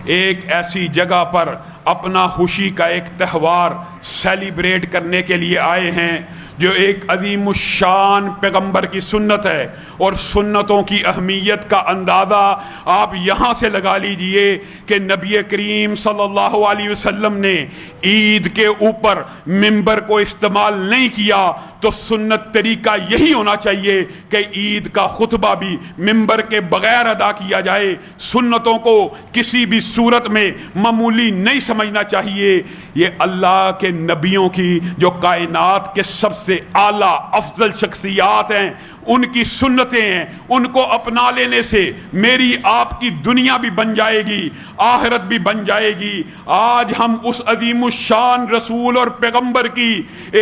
ایک ایسی جگہ پر اپنا خوشی کا ایک تہوار سیلیبریٹ کرنے کے لیے آئے ہیں جو ایک عظیم الشان پیغمبر کی سنت ہے، اور سنتوں کی اہمیت کا اندازہ آپ یہاں سے لگا لیجئے کہ نبی کریم صلی اللہ علیہ وسلم نے عید کے اوپر ممبر کو استعمال نہیں کیا، تو سنت طریقہ یہی ہونا چاہیے کہ عید کا خطبہ بھی ممبر کے بغیر ادا کیا جائے۔ سنتوں کو کسی بھی صورت میں معمولی نہیں سمجھنا چاہیے، یہ اللہ کے نبیوں کی جو کائنات کے سب سے اعلیٰ افضل شخصیات ہیں ان کی سنتیں ہیں، ان کو اپنا لینے سے میری آپ کی دنیا بھی بن جائے گی، آخرت بھی بن جائے گی۔ آج ہم اس عظیم الشان رسول اور پیغمبر کی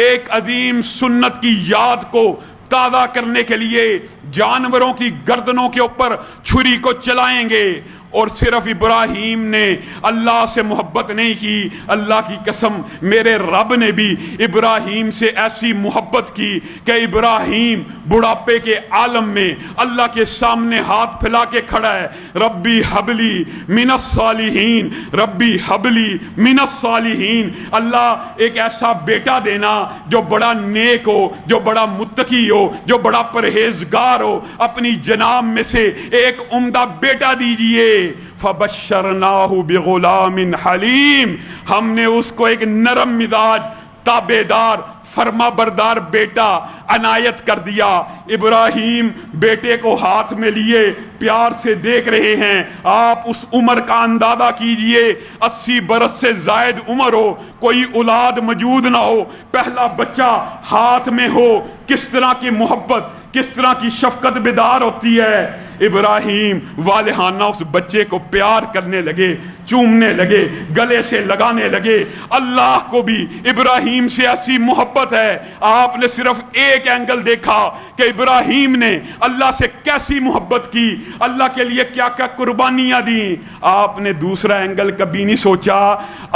ایک عظیم سنت کی یاد کو تازہ کرنے کے لیے جانوروں کی گردنوں کے اوپر چھری کو چلائیں گے، اور صرف ابراہیم نے اللہ سے محبت نہیں کی، اللہ کی قسم میرے رب نے بھی ابراہیم سے ایسی محبت کی کہ ابراہیم بڑھاپے کے عالم میں اللہ کے سامنے ہاتھ پھیلا کے کھڑا ہے، ربی حبلی من الصالحین، ربی حبلی من الصالحین، اللہ ایک ایسا بیٹا دینا جو بڑا نیک ہو، جو بڑا متقی ہو، جو بڑا پرہیزگار ہو، اپنی جناب میں سے ایک عمدہ بیٹا دیجئے۔ فَبَشَّرْنَاهُ بِغُلَامٍ حَلِيمٍ، ہم نے اس کو ایک نرم مزاج، تابعدار، فرما بردار بیٹا عنایت کر دیا۔ ابراہیم بیٹے کو ہاتھ میں لیے پیار سے دیکھ رہے ہیں۔ آپ اس عمر کا اندازہ کیجئے، 80 برس سے زائد عمر ہو، کوئی اولاد موجود نہ ہو، پہلا بچہ ہاتھ میں ہو، کس طرح کی محبت، کس طرح کی شفقت بیدار ہوتی ہے۔ ابراہیم والہانہ اس بچے کو پیار کرنے لگے، چومنے لگے، گلے سے لگانے لگے۔ اللہ کو بھی ابراہیم سے ایسی محبت ہے۔ آپ نے صرف ایک اینگل دیکھا کہ ابراہیم نے اللہ سے کیسی محبت کی، اللہ کے لیے کیا کیا قربانیاں دیں۔ آپ نے دوسرا اینگل کبھی نہیں سوچا،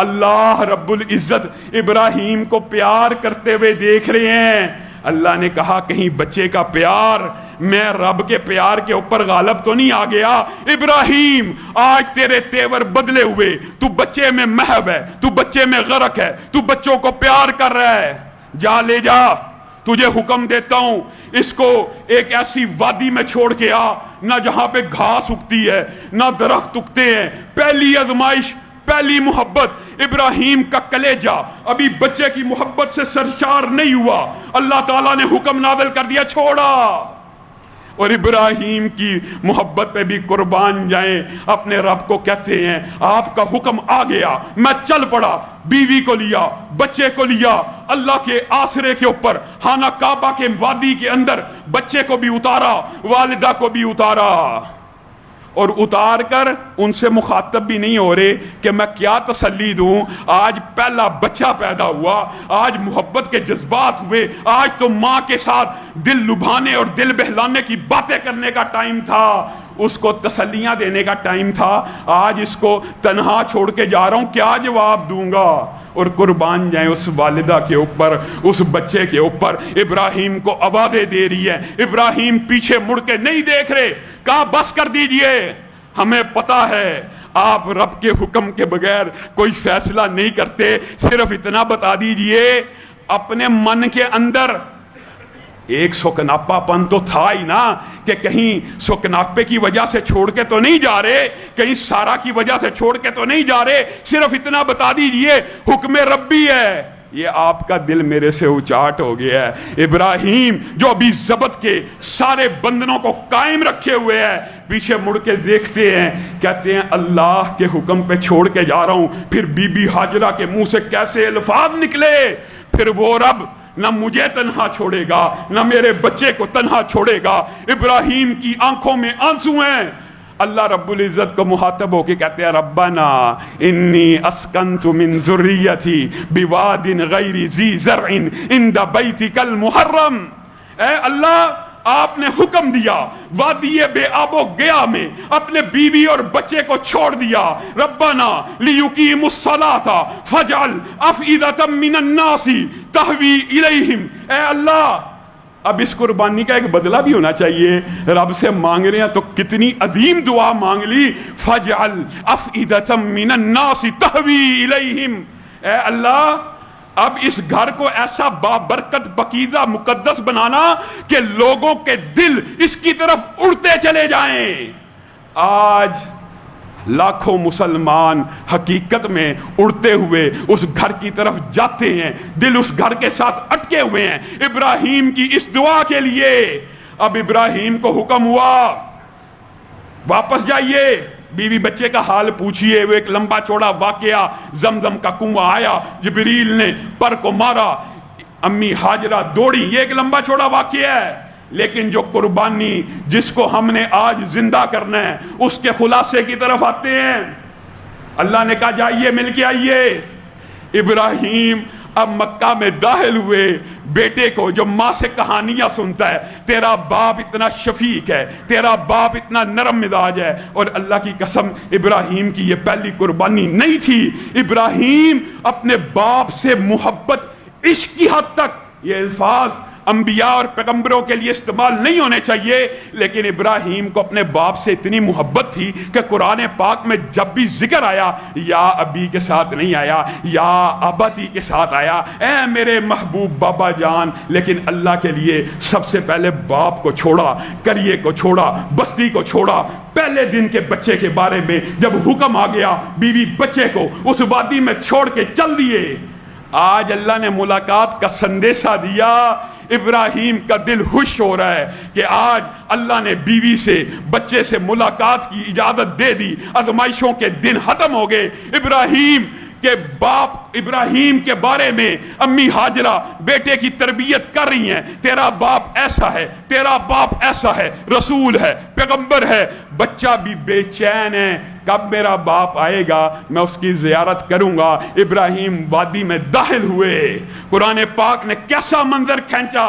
اللہ رب العزت ابراہیم کو پیار کرتے ہوئے دیکھ رہے ہیں۔ اللہ نے کہا کہیں بچے کا پیار میں رب کے پیار کے اوپر غالب تو نہیں آ گیا؟ ابراہیم آج تیرے تیور بدلے ہوئے، تو بچے میں محب ہے، تو بچے میں غرق ہے، تو بچوں کو پیار کر رہا ہے، جا لے جا، تجھے حکم دیتا ہوں اس کو ایک ایسی وادی میں چھوڑ کے آ، نہ جہاں پہ گھاس اگتی ہے نہ درخت اگتے ہیں۔ پہلی آزمائش، پہلی محبت، ابراہیم کا کلیجہ ابھی بچے کی محبت سے سرشار نہیں ہوا، اللہ تعالیٰ نے حکم نازل کر دیا چھوڑا، اور ابراہیم کی محبت پہ بھی قربان جائیں۔ اپنے رب کو کہتے ہیں آپ کا حکم آ گیا، میں چل پڑا، بیوی کو لیا، بچے کو لیا، اللہ کے آسرے کے اوپر خانہ کعبہ کے وادی کے اندر بچے کو بھی اتارا، والدہ کو بھی اتارا، اور اتار کر ان سے مخاطب بھی نہیں ہو رہے کہ میں کیا تسلی دوں، آج پہلا بچہ پیدا ہوا، آج محبت کے جذبات ہوئے، آج تو ماں کے ساتھ دل لبھانے اور دل بہلانے کی باتیں کرنے کا ٹائم تھا، اس کو تسلیاں دینے کا ٹائم تھا، آج اس کو تنہا چھوڑ کے جا رہا ہوں، کیا جواب دوں گا؟ اور قربان جائیں اس والدہ کے اوپر، اس بچے کے اوپر۔ ابراہیم کو آوازیں دے رہی ہے، ابراہیم پیچھے مڑ کے نہیں دیکھ رہے، کہا بس کر دیجئے، ہمیں پتا ہے آپ رب کے حکم کے بغیر کوئی فیصلہ نہیں کرتے، صرف اتنا بتا دیجئے۔ اپنے من کے اندر ایک سکناپا پن تو تھا ہی نا کہ کہیں سکناپے کی وجہ سے چھوڑ کے تو نہیں جا رہے، کہیں سارا کی وجہ سے چھوڑ کے تو نہیں جا رہے، صرف اتنا بتا دیجئے حکم ربی ہے۔ یہ آپ کا دل میرے سے اچاٹ ہو گیا ہے۔ ابراہیم جو ابھی ضبط کے سارے بندنوں کو قائم رکھے ہوئے ہیں، پیچھے مڑ کے دیکھتے ہیں، کہتے ہیں اللہ کے حکم پہ چھوڑ کے جا رہا ہوں۔ پھر بی بی ہاجرہ کے منہ سے کیسے الفاظ نکلے، پھر وہ رب نہ مجھے تنہا چھوڑے گا نہ میرے بچے کو تنہا چھوڑے گا۔ ابراہیم کی آنکھوں میں آنسو ہیں۔ اللہ رب العزت کو مخاطب ہو کے کہتے ہیں ربنا انی اسکنت من ذریتی بواد غیر ذی زرع عند بیتک المحرم، اے اللہ آپ نے حکم دیا، وادی بے آب و گیا میں اپنے بیوی اور بچے کو چھوڑ دیا۔ ربنا لیقیموا الصلاۃ فاجعل افئدۃ من الناس تہوی الیہم، اے اللہ اب اس قربانی کا ایک بدلہ بھی ہونا چاہیے. رب سے مانگ رہے ہیں تو کتنی عظیم دعا مانگ لی, فَجْعَلْ أَفْئِدَةً مِّنَ النَّاسِ تَهْوِي إِلَيْهِمْ. اے اللہ اب اس گھر کو ایسا بابرکت پاکیزہ مقدس بنانا کہ لوگوں کے دل اس کی طرف اڑتے چلے جائیں. آج لاکھوں مسلمان حقیقت میں اڑتے ہوئے اس گھر کی طرف جاتے ہیں, دل اس گھر کے ساتھ اٹکے ہوئے ہیں ابراہیم کی اس دعا کے لیے. اب ابراہیم کو حکم ہوا واپس جائیے, بیوی بچے کا حال پوچھئے. وہ ایک لمبا چوڑا واقعہ, زمزم کا کنواں آیا, جبریل نے پر کو مارا, امی ہاجرہ دوڑی, یہ ایک لمبا چوڑا واقعہ ہے. لیکن جو قربانی جس کو ہم نے آج زندہ کرنا ہے اس کے خلاصے کی طرف آتے ہیں. اللہ نے کہا جائیے مل کے آئیے. ابراہیم اب مکہ میں داخل ہوئے, بیٹے کو جو ماں سے کہانیاں سنتا ہے, تیرا باپ اتنا شفیق ہے, تیرا باپ اتنا نرم مزاج ہے. اور اللہ کی قسم ابراہیم کی یہ پہلی قربانی نہیں تھی. ابراہیم اپنے باپ سے محبت, عشق کی حد تک, یہ الفاظ انبیاء اور پیغمبروں کے لیے استعمال نہیں ہونے چاہیے, لیکن ابراہیم کو اپنے باپ سے اتنی محبت تھی کہ قرآن پاک میں جب بھی ذکر آیا یا ابی کے ساتھ نہیں آیا, یا ابتی کے ساتھ آیا, اے میرے محبوب بابا جان. لیکن اللہ کے لیے سب سے پہلے باپ کو چھوڑا, قریے کو چھوڑا, بستی کو چھوڑا. پہلے دن کے بچے کے بارے میں جب حکم آ گیا, بیوی بچے کو اس وادی میں چھوڑ کے چل دیے. آج اللہ نے ملاقات کا سندیشہ دیا, ابراہیم کا دل خوش ہو رہا ہے کہ آج اللہ نے بیوی سے, بچے سے ملاقات کی اجازت دے دی. آزمائشوں کے دن ختم ہو گئے. ابراہیم کے باپ ابراہیم کے بارے میں امی ہاجرہ بیٹے کی تربیت کر رہی ہیں, تیرا باپ ایسا ہے, تیرا باپ ایسا ہے, رسول ہے, پیغمبر ہے. بچہ بھی بے چین ہے, کب میرا باپ آئے گا, میں اس کی زیارت کروں گا. ابراہیم وادی میں داخل ہوئے. قرآن پاک نے کیسا منظر کھینچا,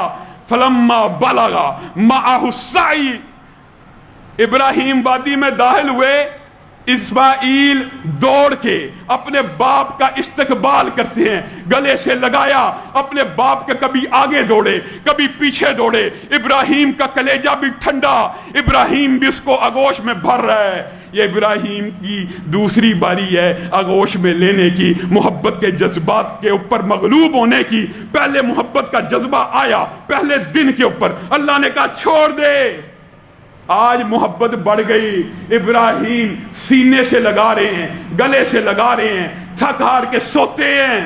فلما بلغ معہ السعی. ابراہیم وادی میں داخل ہوئے, اسماعیل دوڑ کے اپنے باپ کا استقبال کرتے ہیں, گلے سے لگایا, اپنے باپ کے کبھی آگے دوڑے کبھی پیچھے دوڑے. ابراہیم کا کلیجہ بھی ٹھنڈا, ابراہیم بھی اس کو آغوش میں بھر رہا ہے. یہ ابراہیم کی دوسری باری ہے آغوش میں لینے کی, محبت کے جذبات کے اوپر مغلوب ہونے کی. پہلے محبت کا جذبہ آیا پہلے دن کے اوپر, اللہ نے کہا چھوڑ دے. آج محبت بڑھ گئی, ابراہیم سینے سے لگا رہے ہیں, گلے سے لگا رہے ہیں, تھک ہار کے سوتے ہیں,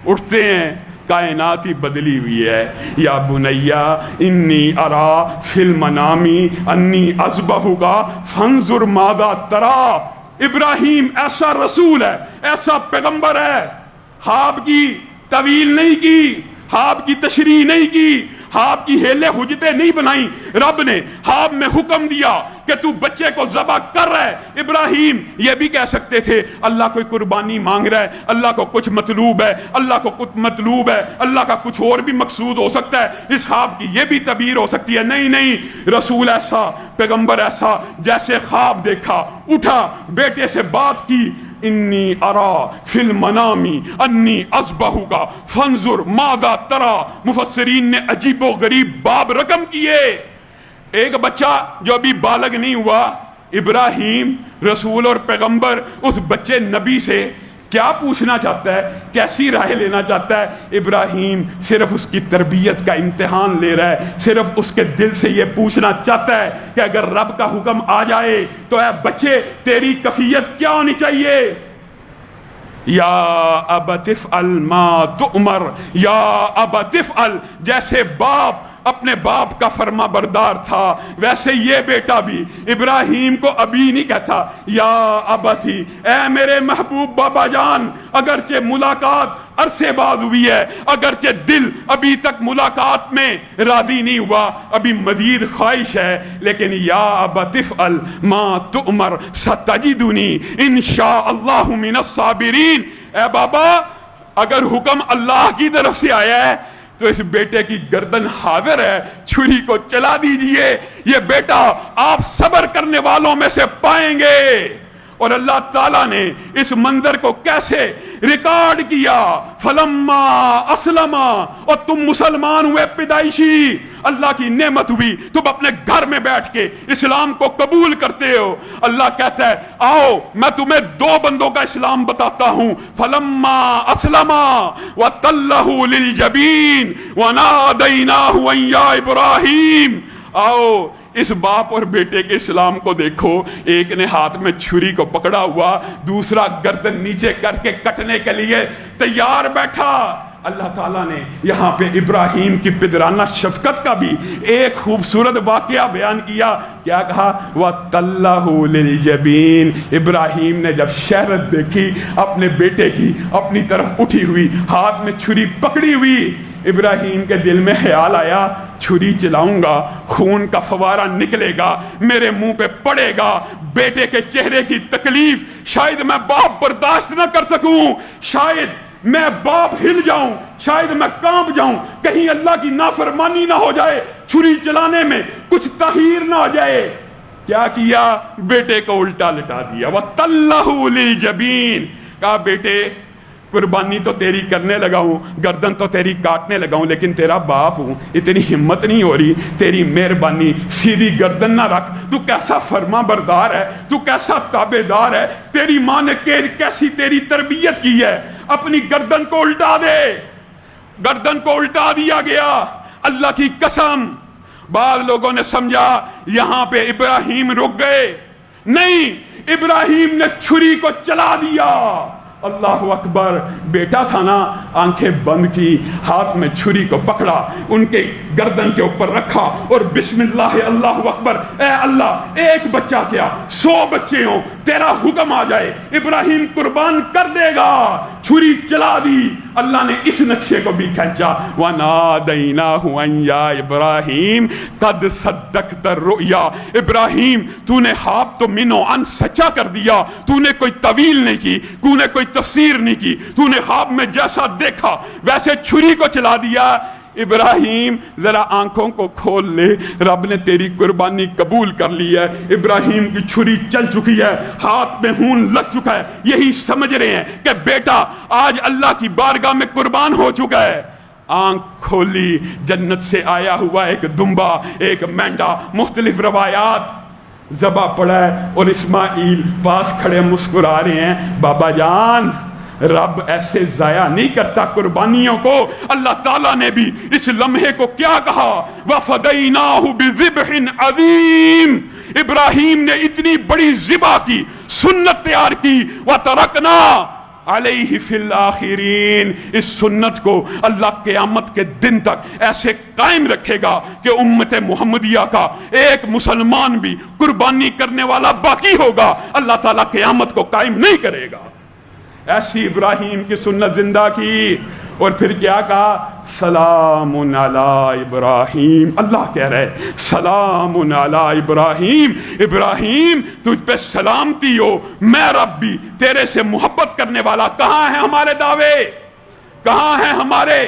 اٹھتے ہیں, کائنات ہی بدلی ہوئی ہے. یا بنیا انی ارا فی المنام انی اذبحک فانظر ماذا تری. ابراہیم ایسا رسول ہے, ایسا پیغمبر ہے, خواب کی تعویل نہیں کی, خواب کی تشریح نہیں کی, خواب کی ہیلے حجتیں نہیں بنائی. رب نے خواب میں حکم دیا کہ تو بچے کو ذبح کر رہا ہے. ابراہیم یہ بھی کہہ سکتے تھے اللہ کوئی قربانی مانگ رہا ہے, اللہ کو کچھ مطلوب ہے, اللہ کو کچھ مطلوب ہے, اللہ کا کچھ اور بھی مقصود ہو سکتا ہے, اس خواب کی یہ بھی تعبیر ہو سکتی ہے. نہیں نہیں, رسول ایسا, پیغمبر ایسا, جیسے خواب دیکھا, اٹھا, بیٹے سے بات کی, انی ارا فی المنام انی اذبحک فانظر ماذا تری. مفسرین نے عجیب و غریب باب رقم کیے. ایک بچہ جو ابھی بالغ نہیں ہوا, ابراہیم رسول اور پیغمبر اس بچے نبی سے کیا پوچھنا چاہتا ہے, کیسی رائے لینا چاہتا ہے. ابراہیم صرف اس کی تربیت کا امتحان لے رہا ہے, صرف اس کے دل سے یہ پوچھنا چاہتا ہے کہ اگر رب کا حکم آ جائے تو اے بچے تیری کیفیت کیا ہونی چاہیے. یا ابت افعل ما تؤمر, یا ابت افعل, جیسے باپ اپنے باپ کا فرما بردار تھا ویسے یہ بیٹا بھی ابراہیم کو ابھی نہیں کہتا یا ابتی, اے میرے محبوب بابا جان. اگرچہ ملاقات عرصے بعد ہوئی ہے, اگرچہ دل ابھی تک ملاقات میں راضی نہیں ہوا, ابھی مزید خواہش ہے, لیکن یا ابت افعل ما تؤمر ستجدنی انشاء اللہ من الصابرین. اے بابا اگر حکم اللہ کی طرف سے آیا ہے تو اس بیٹے کی گردن حاضر ہے, چھری کو چلا دیجئے, یہ بیٹا آپ صبر کرنے والوں میں سے پائیں گے. اور اللہ تعالیٰ نے اس منظر کو کیسے ریکارڈ کیا, فلما اسلما, اور تم مسلمان ہوئے پیدائشی, اللہ کی نعمت ہوئی، تم اپنے گھر میں بیٹھ کے اسلام کو قبول کرتے ہو۔ اللہ کہتا ہے آؤ میں تمہیں دو بندوں کا اسلام بتاتا ہوں، فلما اسلما وتلہ للجبین ونادیناہ ان یا ابراہیم۔ آؤ اس باپ اور بیٹے کے اسلام کو دیکھو، ایک نے ہاتھ میں چھری کو پکڑا ہوا، دوسرا گردن نیچے کر کے کٹنے کے لیے تیار بیٹھا۔ اللہ تعالیٰ نے یہاں پہ ابراہیم کی پدرانہ شفقت کا بھی ایک خوبصورت واقعہ بیان کیا۔ کیا کہا؟ وَتَلَّهُ لِلْجَبِينِ۔ ابراہیم نے جب شہرت دیکھی اپنے بیٹے کی اپنی طرف اٹھی ہوئی، ہاتھ میں چھری پکڑی ہوئی، ابراہیم کے دل میں خیال آیا چھری چلاؤں گا، خون کا فوارہ نکلے گا، میرے منہ پہ پڑے گا، بیٹے کے چہرے کی تکلیف شاید میں باپ برداشت نہ کر سکوں، شاید میں باپ ہل جاؤں، شاید میں کانپ جاؤں، کہیں اللہ کی نافرمانی نہ ہو جائے، چھری چلانے میں کچھ تاخیر نہ ہو جائے۔ کیا کیا؟ بیٹے کو الٹا لٹا دیا۔ وَتَلَّهُ لِلْجَبِينِ۔ کہا بیٹے قربانی تو تیری کرنے لگا ہوں، گردن تو تیری کاٹنے لگا ہوں، لیکن تیرا باپ ہوں، اتنی ہمت نہیں ہو رہی، تیری مہربانی سیدھی گردن نہ رکھ، تو کیسا فرما بردار ہے، تو کیسا تابع دار ہے، تیری ماں نے کیسی تیری تربیت کی ہے، اپنی گردن کو الٹا دے۔ گردن کو الٹا دیا گیا۔ اللہ کی قسم بعض لوگوں نے سمجھا یہاں پہ ابراہیم رک گئے، نہیں، ابراہیم نے چھری کو چلا دیا۔ اللہ اکبر، بیٹا تھا نا، آنکھیں بند کی، ہاتھ میں چھری کو پکڑا، ان کے گردن کے اوپر رکھا اور بسم اللہ اللہ اکبر، اے اللہ ایک بچہ کیا 100 بچے ہوں، تیرا حکم آ جائے ابراہیم قربان کر دے گا، چھری چلا دی۔ اللہ نے اس نقشے کو بھی کھینچا، وَنَادَيْنَاهُ أَن يَا إِبْرَاهِيمُ قَدْ صَدَّقْتَ الرُّؤْيَا۔ ابراہیم تو نے خواب تو منو ان سچا کر دیا، تو نے کوئی طویل نہیں کی، تو نے کوئی تفسیر نہیں کی، تو نے خواب میں جیسا دیکھا ویسے چھری کو چلا دیا۔ ابراہیم ذرا آنکھوں کو کھول لے، رب نے تیری قربانی قبول کر لی ہے، ابراہیم کی چھری چل چکی ہے، ہاتھ میں خون لگ چکا ہے، یہی سمجھ رہے ہیں کہ بیٹا آج اللہ کی بارگاہ میں قربان ہو چکا ہے۔ آنکھ کھولی، جنت سے آیا ہوا ایک دمبا، ایک مینڈا، مختلف روایات، ذبح پڑا ہے، اور اسماعیل پاس کھڑے مسکرا رہے ہیں، بابا جان رب ایسے ضائع نہیں کرتا قربانیوں کو۔ اللہ تعالیٰ نے بھی اس لمحے کو کیا کہا؟ وَفَدَيْنَاهُ بِذِبْحٍ عَظِيمٍ۔ ابراہیم نے اتنی بڑی ذبح کی، سنت تیار کی، وَتَرَكْنَا عَلَيْهِ فِي الْآخِرِينَ۔ اس سنت کو اللہ قیامت کے دن تک ایسے قائم رکھے گا کہ امت محمدیہ کا ایک مسلمان بھی قربانی کرنے والا باقی ہوگا، اللہ تعالیٰ قیامت کو قائم نہیں کرے گا۔ ایسی ابراہیم کی سنت زندہ کی، اور پھر کیا کہا؟ سلام علی ابراہیم۔ اللہ کہہ رہے سلام علی ابراہیم، ابراہیم تجھ پہ سلامتی ہو، میں رب بھی تیرے سے محبت کرنے والا۔ کہاں ہیں ہمارے دعوے؟ کہاں ہیں ہمارے؟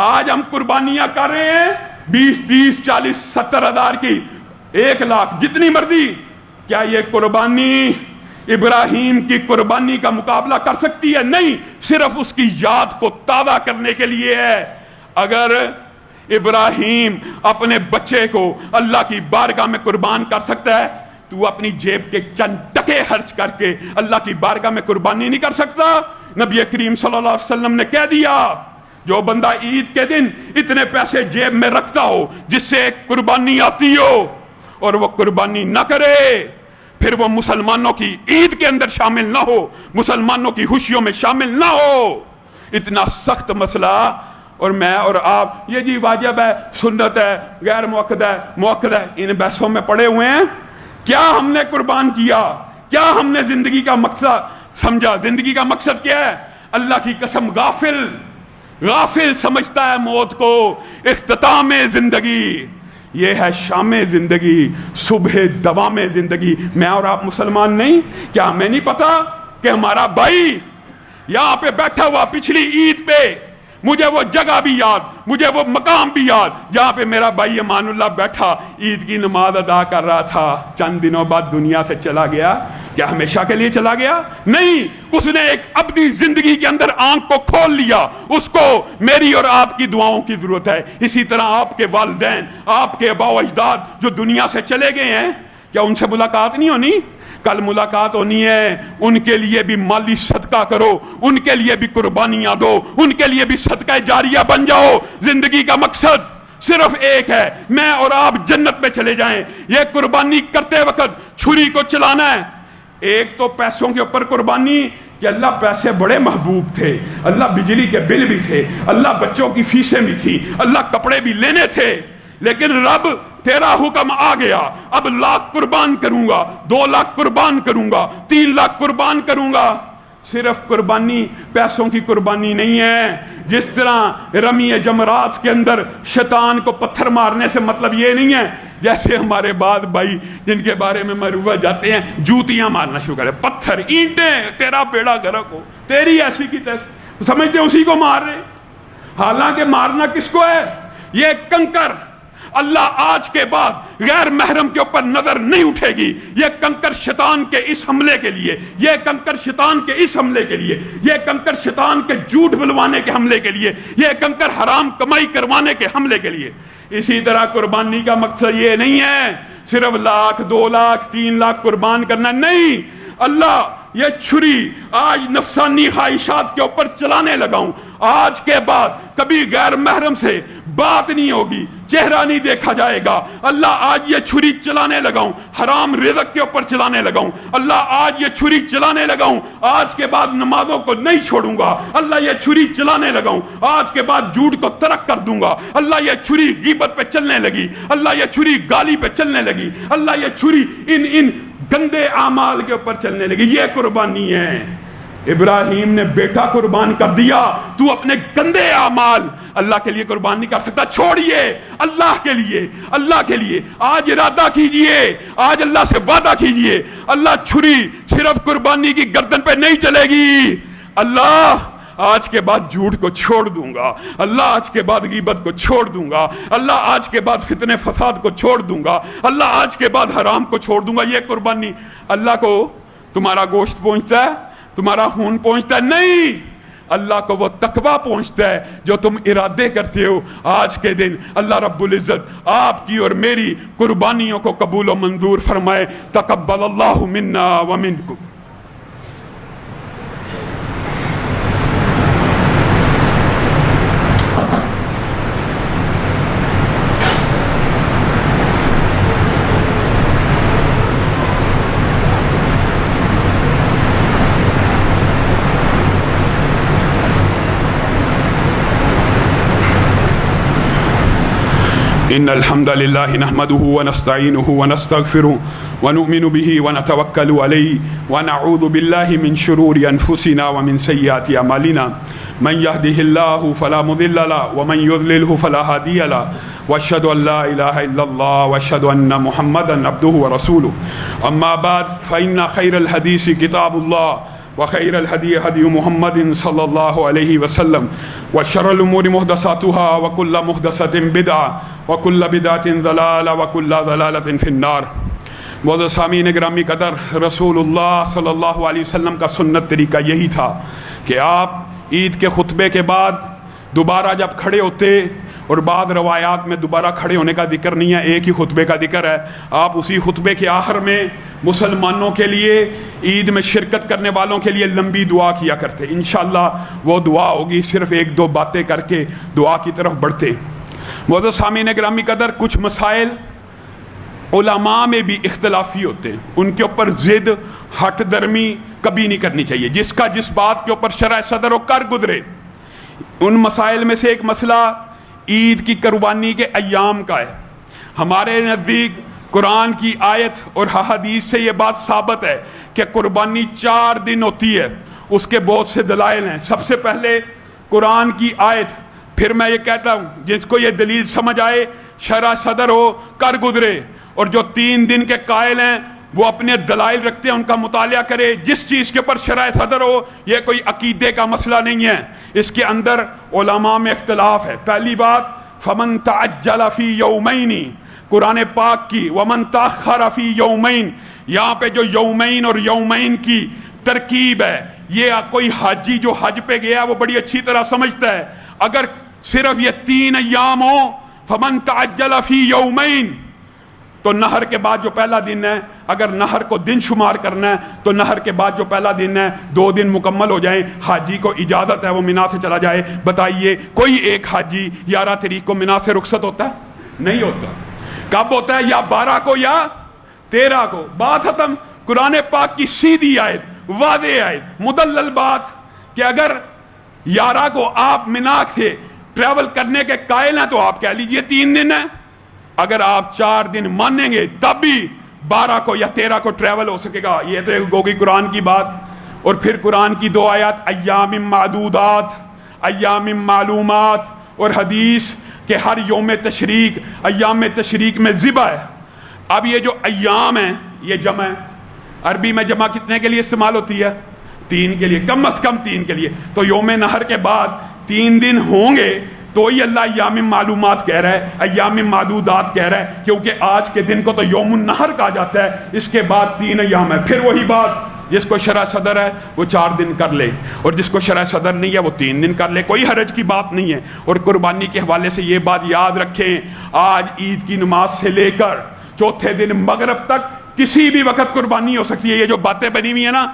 آج ہم قربانیاں کر رہے ہیں 20 30 40 70 ہزار کی، 1 لاکھ، جتنی مرضی۔ کیا یہ قربانی ابراہیم کی قربانی کا مقابلہ کر سکتی ہے؟ نہیں، صرف اس کی یاد کو تازہ کرنے کے لیے ہے۔ اگر ابراہیم اپنے بچے کو اللہ کی بارگاہ میں قربان کر سکتا ہے، تو اپنی جیب کے چند ٹکے خرچ کر کے اللہ کی بارگاہ میں قربانی نہیں کر سکتا۔ نبی کریم صلی اللہ علیہ وسلم نے کہہ دیا، جو بندہ عید کے دن اتنے پیسے جیب میں رکھتا ہو جس سے ایک قربانی آتی ہو، اور وہ قربانی نہ کرے، پھر وہ مسلمانوں کی عید کے اندر شامل نہ ہو، مسلمانوں کی خوشیوں میں شامل نہ ہو۔ اتنا سخت مسئلہ، اور میں اور آپ یہ جی واجب ہے، سنت ہے، غیر مؤکد ہے، مؤکد ہے، ان بحثوں میں پڑے ہوئے ہیں۔ کیا ہم نے قربان کیا؟ کیا ہم نے زندگی کا مقصد سمجھا؟ زندگی کا مقصد کیا ہے؟ اللہ کی قسم غافل سمجھتا ہے موت کو۔ اختتام زندگی یہ ہے شام زندگی، صبح دوام زندگی۔ میں اور آپ مسلمان نہیں؟ کیا ہمیں نہیں پتا کہ ہمارا بھائی یہاں پہ بیٹھا ہوا پچھلی عید پہ، مجھے وہ جگہ بھی یاد، مجھے وہ مقام بھی یاد جہاں پہ میرا بھائی امان اللہ بیٹھا عید کی نماز ادا کر رہا تھا، چند دنوں بعد دنیا سے چلا گیا۔ کیا ہمیشہ کے لیے چلا گیا؟ نہیں، اس نے ایک ابدی زندگی کے اندر آنکھ کو کھول لیا. اس کو میری اور آپ کی دعاؤں کی ضرورت ہے. اسی طرح آپ کے والدین، آپ کے آباء و اجداد جو دنیا سے چلے گئے ہیں، کیا ان سے ملاقات نہیں ہونی؟ کل ملاقات ہونی ہے. ان کے لیے بھی مالی صدقہ کرو، ان کے لیے بھی قربانیاں دو، ان کے لیے بھی صدقہ جاریہ بن جاؤ. زندگی کا مقصد صرف ایک ہے، میں اور آپ جنت میں چلے جائیں. یہ قربانی کرتے وقت چھری کو چلانا ہے. ایک تو پیسوں کے اوپر قربانی کہ اللہ پیسے بڑے محبوب تھے، اللہ بجلی کے بل بھی تھے، اللہ بچوں کی فیسیں بھی تھی، اللہ کپڑے بھی لینے تھے. لیکن رب تیرا حکم آ گیا، اب 1 لاکھ قربان کروں گا، 2 لاکھ قربان کروں گا، 3 لاکھ قربان کروں گا. صرف قربانی پیسوں کی قربانی نہیں ہے. جس طرح رمی جمرات کے اندر شیطان کو پتھر مارنے سے مطلب یہ نہیں ہے جیسے ہمارے بعد بھائی جن کے بارے میں مروہ جاتے ہیں جوتیاں مارنا شروع کرے، پتھر، اینٹیں، تیرا بیڑا غرق ہو، تیری ایسی کی تیسی، سمجھتے اسی کو مار رہے. حالانکہ مارنا کس کو ہے؟ یہ کنکر. اللہ آج کے بعد غیر محرم کے اوپر نظر نہیں اٹھے گی. یہ کنکر شیطان کے اس حملے کے لیے، یہ کنکر شیطان کے اس حملے کے لیے، یہ کنکر شیطان کے جھوٹ بلوانے کے حملے کے لیے، یہ کنکر حرام کمائی کروانے کے حملے کے لیے. اسی طرح قربانی کا مقصد یہ نہیں ہے صرف 1 لاکھ 2 لاکھ 3 لاکھ قربان کرنا. نہیں، اللہ یہ چھری آج نفسانی خواہشات کے اوپر چلانے لگا ہوں. آج کے بعد کبھی غیر محرم سے بات نہیں ہوگی، چہرہ نہیں دیکھا جائے گا. اللہ آج یہ چھری چلانے لگا ہوں، حرام رزق کے اوپر چلانے لگا ہوں. اللہ آج یہ چھری چلانے لگا ہوں، آج کے بعد نمازوں کو نہیں چھوڑوں گا. اللہ یہ چھری چلانے لگا ہوں، آج کے بعد جھوٹ کو ترک کر دوں گا. اللہ یہ چھری غیبت پہ چلنے لگی، اللہ یہ چھری گالی پہ چلنے لگی، اللہ یہ چھری ان گندے اعمال کے اوپر چلنے لگی. یہ قربانی ہے. ابراہیم نے بیٹا قربان کر دیا. تو اپنے گندے اعمال اللہ کے لیے قربان نہیں کر سکتا. چھوڑیے اللہ کے لیے، اللہ کے لیے آج ارادہ کیجئے، آج اللہ سے وعدہ کیجئے. اللہ چھری صرف قربانی کی گردن پہ نہیں چلے گی. اللہ آج کے بعد جھوٹ کو چھوڑ دوں گا، اللہ آج کے بعد غیبت کو چھوڑ دوں گا، اللہ آج کے بعد فتنے فساد کو چھوڑ دوں گا، اللہ آج کے بعد حرام کو چھوڑ دوں گا. یہ قربانی. اللہ کو تمہارا گوشت پہنچتا ہے، تمہارا خون پہنچتا ہے؟ نہیں، اللہ کو وہ تقویٰ پہنچتا ہے جو تم ارادے کرتے ہو. آج کے دن اللہ رب العزت آپ کی اور میری قربانیوں کو قبول و منظور فرمائے. تقبل اللہ منا ومنکم. إن الحمد لله نحمده ونستعينه ونستغفره ونؤمن به ونتوكل عليه ونعوذ بالله من شرور أنفسنا ومن سيئات أعمالنا من يهده الله فلا مضل له ومن يضلله فلا هادي له وأشهد أن لا إله إلا الله وأشهد أن محمدا عبده ورسوله. أما بعد فإن خير الحديث كتاب الله وخير الهدي هدي محمد صلى الله عليه وسلم وشر الأمور محدثاتها وكل محدثة بدعة وكل بدعة ضلالة وكل ضلالة في النار. معزز سامعین گرامی قدر، رسول اللہ صلی اللہ علیہ وسلم کا سنت طریقہ یہی تھا کہ آپ عید کے خطبے کے بعد دوبارہ جب کھڑے ہوتے، اور بعض روایات میں دوبارہ کھڑے ہونے کا ذکر نہیں ہے، ایک ہی خطبے کا ذکر ہے، آپ اسی خطبے کے آخر میں مسلمانوں کے لیے، عید میں شرکت کرنے والوں کے لیے لمبی دعا کیا کرتے. انشاءاللہ وہ دعا ہوگی. صرف 1-2 باتیں کر کے دعا کی طرف بڑھتے. معزز سامعین گرامی قدر، کچھ مسائل علماء میں بھی اختلافی ہوتے ہیں، ان کے اوپر ضد ہٹ درمی کبھی نہیں کرنی چاہیے. جس کا جس بات کے اوپر شرع صدر ہو کر گزرے. ان مسائل میں سے ایک مسئلہ عید کی قربانی کے ایام کا ہے. ہمارے نزدیک قرآن کی آیت اور حدیث سے یہ بات ثابت ہے کہ قربانی 4 دن ہوتی ہے. اس کے بہت سے دلائل ہیں. سب سے پہلے قرآن کی آیت، پھر میں یہ کہتا ہوں جس کو یہ دلیل سمجھ آئے، شرع صدر ہو کر گزرے، اور جو 3 دن کے قائل ہیں وہ اپنے دلائل رکھتے ہیں، ان کا مطالعہ کرے. جس چیز کے اوپر شرع صدر ہو، یہ کوئی عقیدے کا مسئلہ نہیں ہے، اس کے اندر علماء میں اختلاف ہے. پہلی بات، فمن تعجل فی یومین، قرآن پاک کی ومن تاخر فی یومین، یہاں پہ جو یومین اور یومین کی ترکیب ہے، یہ کوئی حاجی جو حج پہ گیا وہ بڑی اچھی طرح سمجھتا ہے. اگر صرف یہ 3 ایام ہو، فمن تعجل فی یومین، تو نہر کے بعد جو پہلا دن ہے، اگر نہر کو دن شمار کرنا ہے تو نہر کے بعد جو پہلا دن ہے 2 دن مکمل ہو جائیں. حاجی کو اجازت ہے وہ مینا سے چلا جائے. بتائیے کوئی ایک حاجی 11 تاریخ کو مینا سے رخصت ہوتا ہے؟ نہیں ہوتا. کب ہوتا ہے؟ یا 12 کو یا 13 کو. بات ختم. قرآن پاک کی سیدھی آیت، واضح آیت، مدلل بات کہ اگر 11 کو آپ مینا سے ٹریول کرنے کے قائل ہیں تو آپ کہہ لیجئے 3 دن ہے. اگر آپ 4 دن مانیں گے تب بھی 12 کو یا 13 کو ٹریول ہو سکے گا. یہ تو ہوگی قرآن کی بات. اور پھر قرآن کی 2 آیات، ایام معدودات، ایام معلومات، اور حدیث کہ ہر یوم تشریق، ایام تشریق میں ذبح ہے. اب یہ جو ایام ہیں یہ جمع ہے. عربی میں جمع کتنے کے لیے استعمال ہوتی ہے؟ 3 کے لیے، کم از کم 3 کے لیے. تو یوم نہر کے بعد 3 دن ہوں گے تو ہی اللہ ایام معلومات کہہ رہا ہے، ایام معدودات کہہ رہا ہے، کیونکہ آج کے دن کو تو یوم النہر کہا جاتا ہے. اس کے بعد 3 ایام ہے. پھر وہی بات، جس کو شرح صدر ہے وہ 4 دن کر لے، اور جس کو شرح صدر نہیں ہے وہ 3 دن کر لے. کوئی حرج کی بات نہیں ہے. اور قربانی کے حوالے سے یہ بات یاد رکھیں، آج عید کی نماز سے لے کر چوتھے دن مغرب تک کسی بھی وقت قربانی ہو سکتی ہے. یہ جو باتیں بنی ہوئی ہیں نا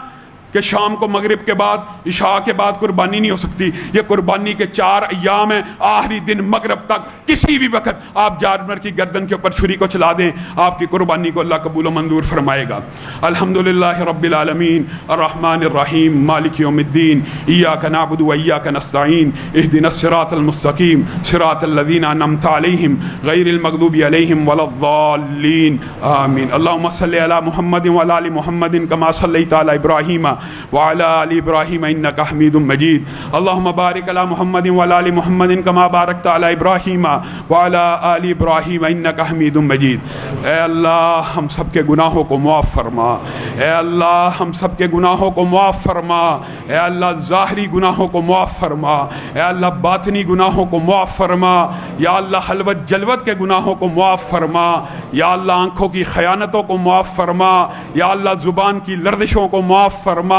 کہ شام کو مغرب کے بعد، عشاء کے بعد قربانی نہیں ہو سکتی، یہ قربانی کے 4 ایام ہیں. آخری دن مغرب تک کسی بھی وقت آپ جانور کی گردن کے اوپر چھری کو چلا دیں، آپ کی قربانی کو اللہ قبول و منظور فرمائے گا. الحمدللہ رب العالمین الرحمن الرحیم مالک یوم الدین ایاک نعبد و ایاک نستعین اہدنا الصراط المستقیم صراط الذین انعمت علیہم غیر المغضوب علیہم ولا الضالین آمین. اللہم صلی علی محمد وعلی آل محمد کما صلیت علی ابراہیم وعلى آل ابراہیم انک حمید مجید. اللہم بارک علی محمد وعلی آل محمد کما بارکت علی ابراہیم وعلى آل ابراہیم انک حمید مجید. اے اللہ ہم سب کے گناہوں کو معاف فرما. اے اللہ ہم سب کے گناہوں کو معاف فرما. اے اللہ ظاہری گناہوں کو معاف فرما. اے اللہ باطنی گناہوں کو معاف فرما. یا اللہ حلوت جلوت کے گناہوں کو معاف فرما. یا اللہ آنکھوں کی خیانتوں کو معاف فرما. یا اللہ زبان کی لرزشوں کو معاف فرما.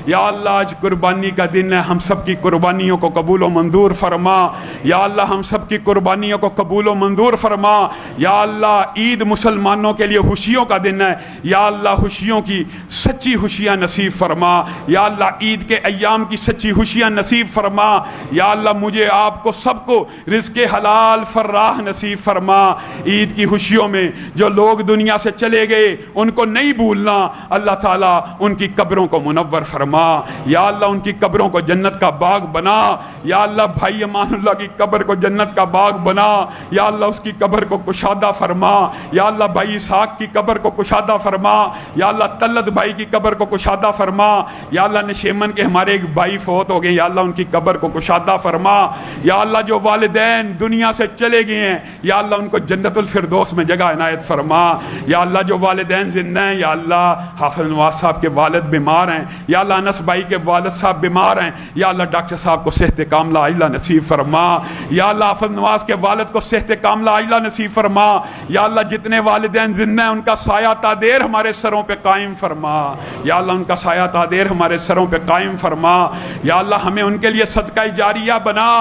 یا اللہ آج قربانی کا دن ہے، ہم سب کی قربانیوں کو قبول و منظور فرما. یا اللہ ہم سب کی قربانیوں کو قبول و منظور فرما. یا اللہ عید مسلمانوں کے لیے خوشیوں کا دن ہے. یا اللہ خوشیوں کی سچی خوشیاں نصیب فرما. یا اللہ عید کے ایام کی سچی خوشیاں نصیب فرما. یا اللہ مجھے آپ کو سب کو رزق حلال فراہ نصیب فرما. عید کی خوشیوں میں جو لوگ دنیا سے چلے گئے ان کو نہیں بھولنا. اللہ تعالیٰ ان کی قبروں کو منور فرما. یا اللہ ان کی قبروں کو جنت کا باغ بنا. یا اللہ بھائی امان اللہ کی قبر کو جنت کا باغ بنا. یا اللہ اس کی قبر کو کشادہ فرما. یا اللہ بھائی اسحاق کی قبر کو کشادہ فرما. یا اللہ طلت بھائی کی قبر کو کشادہ فرما. یا اللہ نشیمن کے ہمارے ایک بھائی فوت ہو گئے، یا اللہ ان کی قبر کو کشادہ فرما. یا اللہ جو والدین دنیا سے چلے گئے ہیں یا اللہ ان کو جنت الفردوس میں جگہ عنایت فرما. یا اللہ جو والدین زندہ ہیں، یا اللہ حافظ نواز صاحب کے والد بیمار ہیں، یا اللہ انس بھائی کے والد صاحب بیمار ہیں، یا اللہ ڈاکٹر صاحب کو صحت کاملہ عاجلہ نصیب فرما. یا اللہ حافظ نواز کے والد کو صحت کاملہ عاجلہ نصیب فرما. یا اللہ جتنے والدین زندہ ہیں ان کا سایہ تادیر ہمارے سروں پہ قائم فرما. یا اللہ ان کا سایہ تادیر ہمارے سروں پہ قائم فرما. یا اللہ ہمیں ان کے لیے صدقہ جاریہ بنا.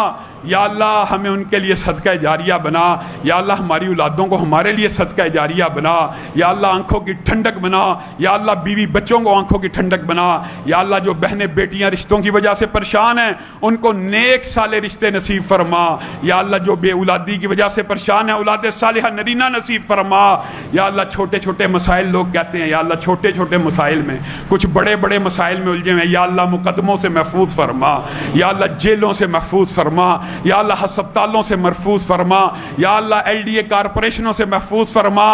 یا اللہ ہمیں ان کے لیے صدقہ جاریہ بنا. یا اللہ ہماری اولادوں کو ہمارے لیے صدقہ جاریہ بنا. یا اللہ آنکھوں کی ٹھنڈک بنا. یا اللہ بیوی بچوں کو آنکھوں کی ٹھنڈک بنا. یا اللہ جو بہنیں بیٹیاں رشتوں کی وجہ سے پریشان ہیں ان کو نیک صالح رشتے نصیب فرما. یا اللہ جو بے اولادی کی وجہ سے پریشان ہیں اولاد صالحہ نرینہ نصیب فرما. یا اللہ چھوٹے چھوٹے مسائل لوگ کہتے ہیں، یا اللہ چھوٹے چھوٹے مسائل میں کچھ بڑے بڑے مسائل میں الجھے ہیں، یا اللہ مقدموں سے محفوظ فرما. یا اللہ جیلوں سے محفوظ فرما. یا اللہ ہسپتالوں سے محفوظ فرما. یا اللہ LDA کارپوریشنوں سے محفوظ فرما.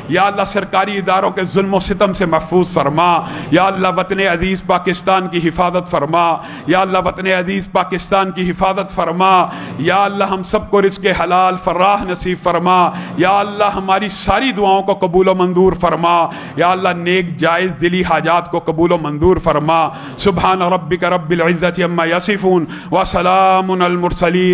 یا اللہ سرکاری اداروں کے ظلم و ستم سے محفوظ فرما. یا اللہ وطن عزیز پاکستان کی حفاظت فرما. یا اللہ وطن عزیز پاکستان کی حفاظت فرما. یا اللہ ہم سب کو رزق حلال فراہ نصیب فرما. یا اللہ ہماری ساری دعاؤں کو قبول و منظور فرما. یا اللہ نیک جائز دلی حاجات کو قبول و منظور فرما. سبحان ربک رب العزت عما یصفون وسلام علی المرسلین.